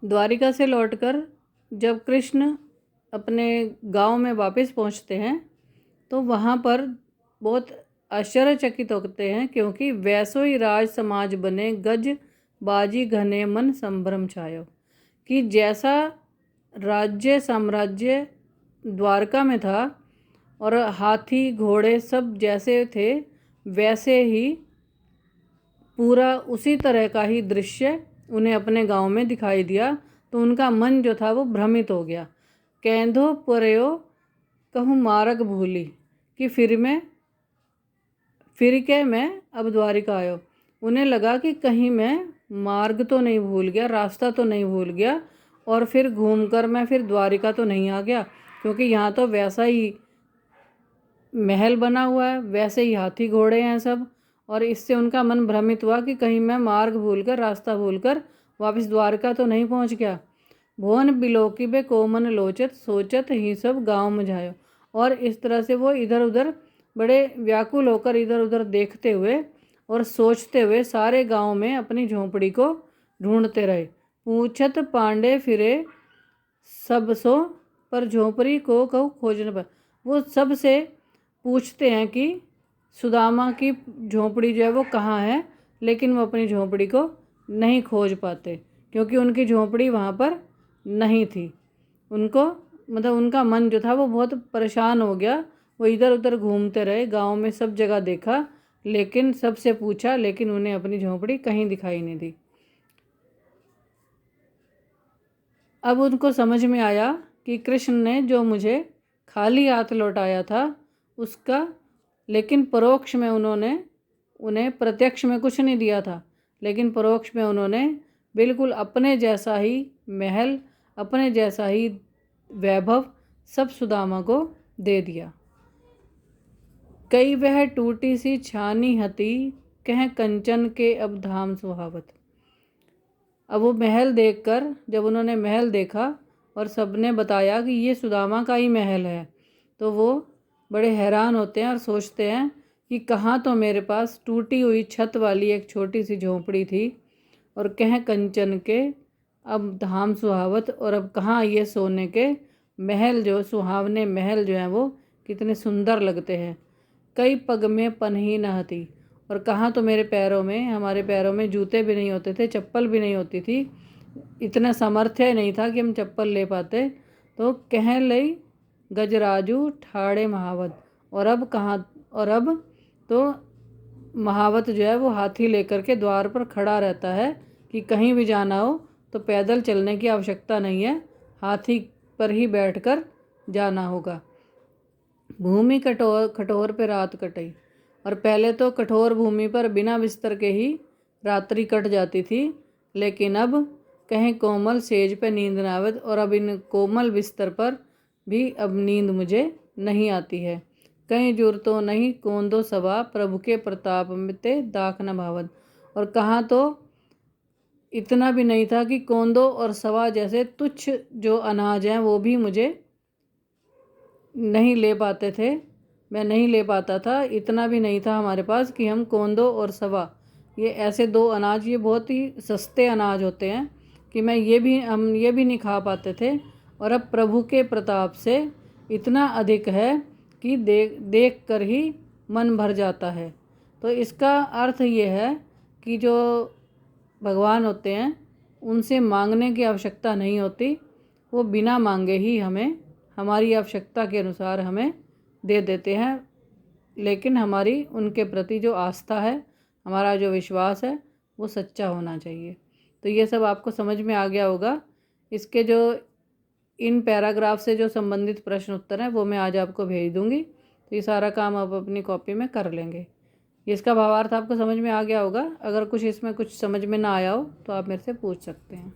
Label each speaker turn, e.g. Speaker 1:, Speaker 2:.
Speaker 1: द्वारिका से लौटकर जब कृष्ण अपने गांव में वापस पहुंचते हैं तो वहां पर बहुत आश्चर्यचकित होते हैं, क्योंकि वैसो ही राज समाज बने गज बाजी घने मन संभ्रम छायो। कि जैसा राज्य साम्राज्य द्वारका में था और हाथी घोड़े सब जैसे थे, वैसे ही पूरा उसी तरह का ही दृश्य उन्हें अपने गांव में दिखाई दिया। तो उनका मन जो था वो भ्रमित हो गया। कैंधो परयो कहूँ मार्ग भूली, कि फिर के मैं अब द्वारिका आयो। उन्हें लगा कि कहीं मैं मार्ग तो नहीं भूल गया, रास्ता तो नहीं भूल गया, और फिर घूमकर मैं फिर द्वारिका तो नहीं आ गया, क्योंकि यहाँ तो वैसा ही महल बना हुआ है, वैसे ही हाथी घोड़े हैं सब। और इससे उनका मन भ्रमित हुआ कि कहीं मैं मार्ग भूलकर, रास्ता भूलकर वापस द्वारका तो नहीं पहुँच गया। भुवन बिलोकी बे कोमन लोचत सोचत ही सब गांव मझायो। और इस तरह से वो इधर उधर बड़े व्याकुल होकर इधर उधर देखते हुए और सोचते हुए सारे गांव में अपनी झोंपड़ी को ढूंढते रहे। पूछत पांडे फिरे सब सो, पर झोंपड़ी को कहूँ खोजने पर। वो सब से पूछते हैं कि सुदामा की झोंपड़ी जो है वो कहाँ है, लेकिन वो अपनी झोंपड़ी को नहीं खोज पाते, क्योंकि उनकी झोंपड़ी वहाँ पर नहीं थी। उनको मतलब उनका मन जो था वो बहुत परेशान हो गया। वो इधर उधर घूमते रहे, गांव में सब जगह देखा, लेकिन सबसे पूछा, लेकिन उन्हें अपनी झोंपड़ी कहीं दिखाई नहीं दी। अब उनको समझ में आया कि कृष्ण ने जो मुझे खाली हाथ लौटाया था उसका, लेकिन परोक्ष में उन्हें प्रत्यक्ष में कुछ नहीं दिया था, लेकिन परोक्ष में उन्होंने बिल्कुल अपने जैसा ही महल, अपने जैसा ही वैभव सब सुदामा को दे दिया। कई वह टूटी सी छानी हती, कह कंचन के अब धाम सुहावत। अब वो महल देखकर, जब उन्होंने महल देखा और सबने बताया कि ये सुदामा का ही महल है, तो वो बड़े हैरान होते हैं और सोचते हैं कि कहाँ तो मेरे पास टूटी हुई छत वाली एक छोटी सी झोंपड़ी थी, और कह कंचन के अब धाम सुहावत, और अब कहाँ ये सोने के महल, जो सुहावने महल जो हैं वो कितने सुंदर लगते हैं। कई पग में पनही न हती, और कहाँ तो मेरे पैरों में, हमारे पैरों में जूते भी नहीं होते थे, चप्पल भी नहीं होती थी, इतना सामर्थ्य नहीं था कि हम चप्पल ले पाते। तो कह लई गजराजू ठाड़े महावत, और अब कहाँ, और अब तो महावत जो है वो हाथी लेकर के द्वार पर खड़ा रहता है कि कहीं भी जाना हो तो पैदल चलने की आवश्यकता नहीं है, हाथी पर ही बैठकर जाना होगा। भूमि कठोर पे रात कटई, और पहले तो कठोर भूमि पर बिना बिस्तर के ही रात्रि कट जाती थी, लेकिन अब कहीं कोमल सेज पे नींद न आवे, और अब इन कोमल बिस्तर पर भी अब नींद मुझे नहीं आती है। कहीं जुरतो नहीं कोंदो सवा, प्रभु के प्रताप में ते दाख न भावत। और कहाँ तो इतना भी नहीं था कि कोंदो और सवा जैसे तुच्छ जो अनाज हैं वो भी मुझे नहीं ले पाते थे, मैं नहीं ले पाता था। इतना भी नहीं था हमारे पास कि हम कोंदो और सवा, ये ऐसे दो अनाज, ये बहुत ही सस्ते अनाज होते हैं, कि हम ये भी नहीं खा पाते थे। और अब प्रभु के प्रताप से इतना अधिक है कि देख कर ही मन भर जाता है। तो इसका अर्थ ये है कि जो भगवान होते हैं उनसे मांगने की आवश्यकता नहीं होती, वो बिना मांगे ही हमें हमारी आवश्यकता के अनुसार हमें दे देते हैं। लेकिन हमारी उनके प्रति जो आस्था है, हमारा जो विश्वास है, वो सच्चा होना चाहिए। तो ये सब आपको समझ में आ गया होगा। इसके जो इन पैराग्राफ से जो संबंधित प्रश्न उत्तर हैं वो मैं आज आपको भेज दूंगी, तो ये सारा काम आप अपनी कॉपी में कर लेंगे। इसका भावार्थ आपको समझ में आ गया होगा। अगर कुछ इसमें कुछ समझ में ना आया हो तो आप मेरे से पूछ सकते हैं।